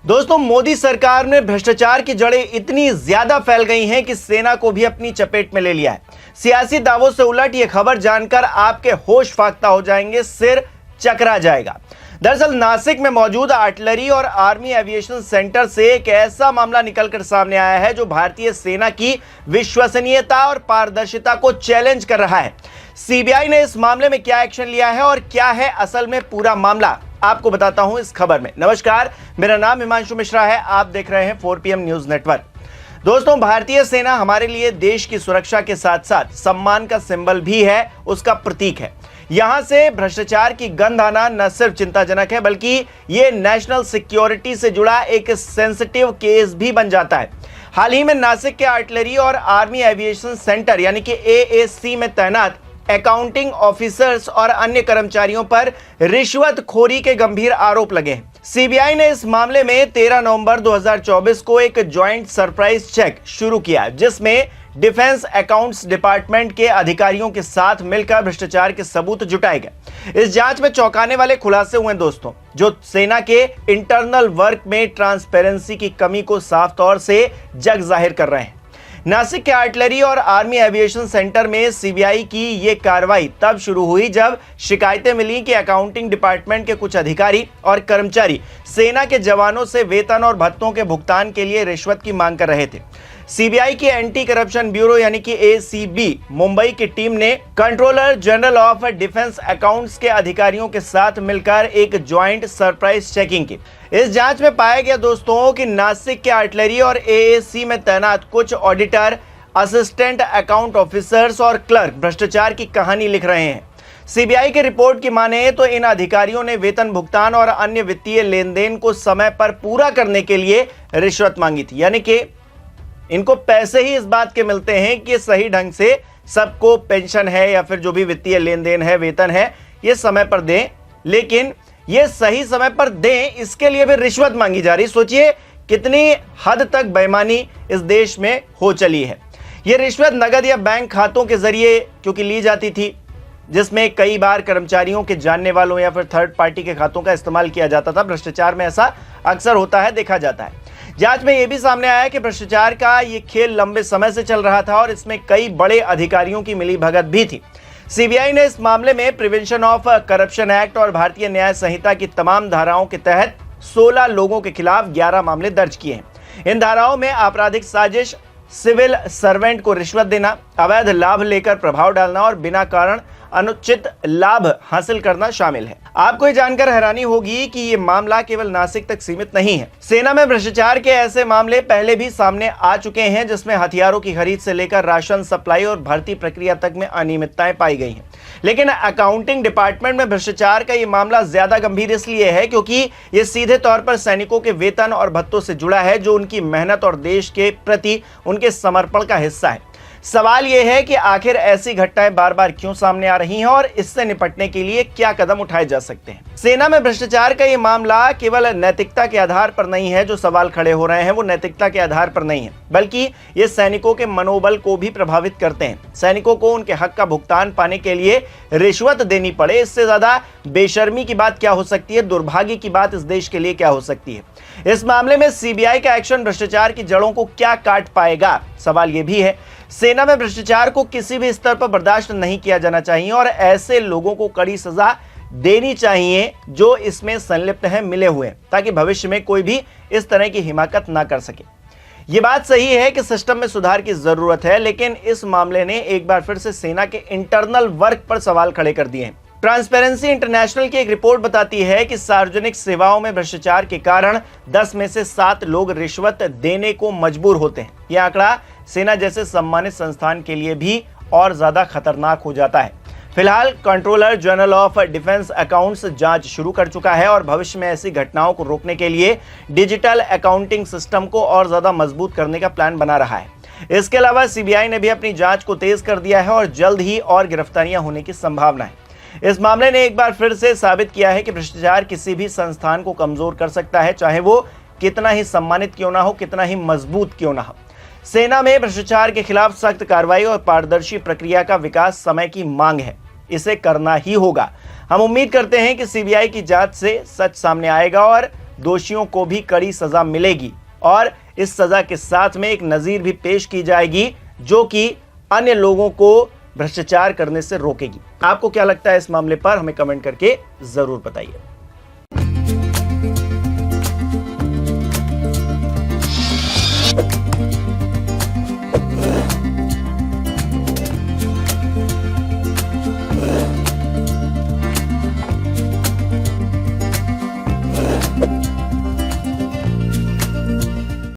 दोस्तों, मोदी सरकार में भ्रष्टाचार की जड़ें इतनी ज्यादा फैल गई हैं कि सेना को भी अपनी चपेट में ले लिया है। सियासी दावों से उलट यह खबर जानकर आपके होश फाख्ता हो जाएंगे, सिर चकरा जाएगा। दरअसल नासिक में मौजूद आर्टिलरी और आर्मी एविएशन सेंटर से एक ऐसा मामला निकलकर सामने आया है जो भारतीय सेना की विश्वसनीयता और पारदर्शिता को चैलेंज कर रहा है। सीबीआई ने इस मामले में क्या एक्शन लिया है और क्या है असल में पूरा मामला, आपको बताता हूं इस खबर में। नमस्कार, मेरा नाम हिमांशु मिश्रा है, आप देख रहे हैं 4PM न्यूज नेटवर्क। दोस्तों, भारतीय सेना हमारे लिए देश की सुरक्षा के साथ साथ सम्मान का सिंबल भी है, उसका प्रतीक है। यहां से भ्रष्टाचार की गंध आना न सिर्फ चिंताजनक है, बल्कि ये नेशनल सिक्योरिटी से जुड़ा एक सेंसिटिव केस भी बन जाता है। हाल ही में नासिक के आर्टिलरी और आर्मी एविएशन सेंटर यानी कि AAC में तैनात अकाउंटिंग ऑफिसर्स और अन्य कर्मचारियों पर रिश्वतखोरी के गंभीर आरोप लगे हैं। सीबीआई ने इस मामले में 13 नवंबर 2024 को एक ज्वाइंट सरप्राइज चेक शुरू किया, जिसमें डिफेंस अकाउंट्स डिपार्टमेंट के अधिकारियों के साथ मिलकर भ्रष्टाचार के सबूत जुटाए गए। इस जांच में चौंकाने वाले खुलासे हुए दोस्तों, जो सेना के इंटरनल वर्क में ट्रांसपेरेंसी की कमी को साफ तौर से जग जाहिर कर रहे हैं। नासिक के आर्टिलरी और आर्मी एविएशन सेंटर में सीबीआई की यह कार्रवाई तब शुरू हुई जब शिकायतें मिली कि अकाउंटिंग डिपार्टमेंट के कुछ अधिकारी और कर्मचारी सेना के जवानों से वेतन और भत्तों के भुगतान के लिए रिश्वत की मांग कर रहे थे। सीबीआई की एंटी करप्शन ब्यूरो यानी कि ACB मुंबई की टीम ने controller general of defence accounts के अधिकारियों के साथ मिलकर एक ज्वाइंट सरप्राइज चेकिंग की। इस जांच में पाया गया दोस्तों कि नासिक के आर्टिलरी और AAC में तैनात कुछ ऑडिटर, असिस्टेंट अकाउंट ऑफिसर्स और क्लर्क भ्रष्टाचार की कहानी लिख रहे हैं। सीबीआई की रिपोर्ट की माने तो इन अधिकारियों ने वेतन भुगतान और अन्य वित्तीय लेन देन को समय पर पूरा करने के लिए रिश्वत मांगी थी। यानी कि इनको पैसे ही इस बात के मिलते हैं कि सही ढंग से सबको पेंशन है या फिर जो भी वित्तीय लेन देन है, वेतन है, ये समय पर दें, लेकिन ये सही समय पर दें इसके लिए भी रिश्वत मांगी जा रही। सोचिए कितनी हद तक बेईमानी इस देश में हो चली है। ये रिश्वत नगद या बैंक खातों के जरिए क्योंकि ली जाती थी, जिसमें कई बार कर्मचारियों के जानने वालों या फिर थर्ड पार्टी के खातों का इस्तेमाल किया जाता था। भ्रष्टाचार में ऐसा अक्सर होता है, देखा जाता है। जांच में यह भी सामने आया कि भ्रष्टाचार का ये खेल लंबे समय से चल रहा था और इसमें कई बड़े अधिकारियों की मिलीभगत भी थी। सीबीआई ने इस मामले में प्रिवेंशन ऑफ करप्शन एक्ट और भारतीय न्याय संहिता की तमाम धाराओं के तहत 16 लोगों के खिलाफ 11 मामले दर्ज किए हैं। इन धाराओं में आपराधिक साजिश, सिविल सर्वेंट को रिश्वत देना, अवैध लाभ लेकर प्रभाव डालना और बिना कारण अनुचित लाभ हासिल करना शामिल है। आपको ये जानकर हैरानी होगी कि ये मामला केवल नासिक तक सीमित नहीं है। सेना में भ्रष्टाचार के ऐसे मामले पहले भी सामने आ चुके हैं, जिसमें हथियारों की खरीद से लेकर राशन सप्लाई और भर्ती प्रक्रिया तक में अनियमितताएं पाई गई हैं। लेकिन अकाउंटिंग डिपार्टमेंट में भ्रष्टाचार का ये मामला ज्यादा गंभीर इसलिए है क्योंकि ये सीधे तौर पर सैनिकों के वेतन और भत्तों से जुड़ा है, जो उनकी मेहनत और देश के प्रति उनके समर्पण का हिस्सा है। सवाल यह है कि आखिर ऐसी घटनाएं बार बार क्यों सामने आ रही हैं और इससे निपटने के लिए क्या कदम उठाए जा सकते हैं। सेना में भ्रष्टाचार का यह मामला केवल नैतिकता के आधार पर नहीं है। जो सवाल खड़े हो रहे हैं वो नैतिकता के आधार पर नहीं है, बल्कि ये सैनिकों के मनोबल को भी प्रभावित करते हैं। सैनिकों को उनके हक का भुगतान पाने के लिए रिश्वत देनी पड़े, इससे ज्यादा बेशर्मी की बात क्या हो सकती है, दुर्भाग्य की बात इस देश के लिए क्या हो सकती है। इस मामले में सीबीआई का एक्शन भ्रष्टाचार की जड़ों को क्या काट पाएगा, सवाल यह भी है। सेना में भ्रष्टाचार को किसी भी स्तर पर बर्दाश्त नहीं किया जाना चाहिए और ऐसे लोगों को कड़ी सजा देनी चाहिए जो इसमें संलिप्त हैं, मिले हुए हैं, ताकि भविष्य में कोई भी इस तरह की हिमाकत ना कर सके। ये बात सही है कि सिस्टम में सुधार की जरूरत है, लेकिन इस मामले ने एक बार फिर से सेना के इंटरनल वर्क पर सवाल खड़े कर दिए हैं। ट्रांसपेरेंसी इंटरनेशनल की एक रिपोर्ट बताती है कि सार्वजनिक सेवाओं में भ्रष्टाचार के कारण 10 में से 7 लोग रिश्वत देने को मजबूर होते हैं। यह आंकड़ा सेना जैसे सम्मानित संस्थान के लिए भी और ज्यादा खतरनाक हो जाता है। फिलहाल controller general of defence accounts जांच शुरू कर चुका है और भविष्य में ऐसी घटनाओं को रोकने के लिए डिजिटल अकाउंटिंग सिस्टम को और ज्यादा मजबूत करने का प्लान बना रहा है। इसके अलावा सीबीआई ने भी अपनी जांच को तेज कर दिया है और जल्द ही और गिरफ्तारियां होने की संभावना है। इस मामले ने एक बार फिर से साबित किया है कि भ्रष्टाचार किसी भी संस्थान को कमजोर कर सकता है, चाहे वो कितना ही सम्मानित क्यों ना हो, कितना ही मजबूत क्यों ना हो। सेना में भ्रष्टाचार के खिलाफ सख्त कार्रवाई और पारदर्शी प्रक्रिया का विकास समय की मांग है। इसे करना ही होगा। हम उम्मीद करते हैं कि सीबीआई की जांच से सच सामने आएगा और दोषियों को भी कड़ी सजा मिलेगी और इस सजा के साथ में एक नजीर भी पेश की जाएगी जो कि अन्य लोगों को भ्रष्टाचार करने से रोकेगी। आपको क्या लगता है इस मामले पर, हमें कमेंट करके जरूर बताइए।